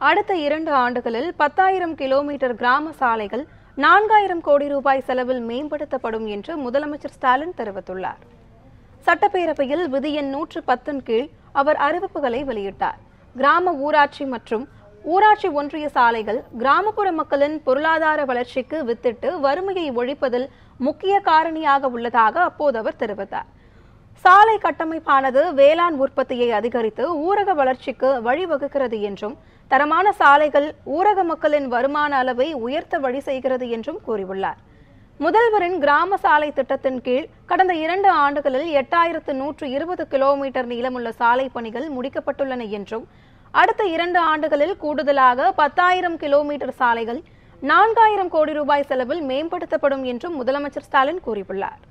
அடுத்த 2 ஆண்டுகளில் 10,000 கிலோமீட்டர் கிராம சாலைகள் 4,000 கோடி ரூபாய் செலவில் மேம்படுத்தப்படும் என்று முதலமைச்சர் ஸ்டாலின் தெரிவித்துள்ளார். சட்டப்பேரவையில் விதி எண் 110 கீழ் அவர் அறிவிப்புகளை வெளியிட்டார். கிராம ஊராட்சி மற்றும் ஊராட்சி ஒன்றிய சாலைகள் கிராமப்புற மக்களின் பொருளாதார வளர்ச்சிக்கு வித்திட்டு வறுமையை ஒழிப்பதில் முக்கிய காரணியாக உள்ளதாக அப்போது அவர் தெரிவித்தார். சாலை கட்டமைப்பானது வேளாண் உற்பத்தியை அதிகரித்து ஊரக வளர்ச்சிக்கு வழிவகுக்கிறது என்றும், தரமான சாலைகள் ஊரக மக்களின் வருமான அளவை உயர்த்த வழி செய்கிறது என்றும் கூறியுள்ளார். முதல்வரின் கிராம சாலை திட்டத்தின் கீழ் கடந்த 2 ஆண்டுகளில் 8,120 கிலோமீட்டர் நீளமுள்ள சாலை பணிகள் முடிக்கப்பட்டுள்ளன என்றும், அடுத்த 2 ஆண்டுகளில் கூடுதலாக 10,000 கிலோமீட்டர் சாலைகள் 4,000 கோடி ரூபாய் செலவில் மேம்படுத்தப்படும் என்றும் முதலமைச்சர் ஸ்டாலின் கூறியுள்ளார்.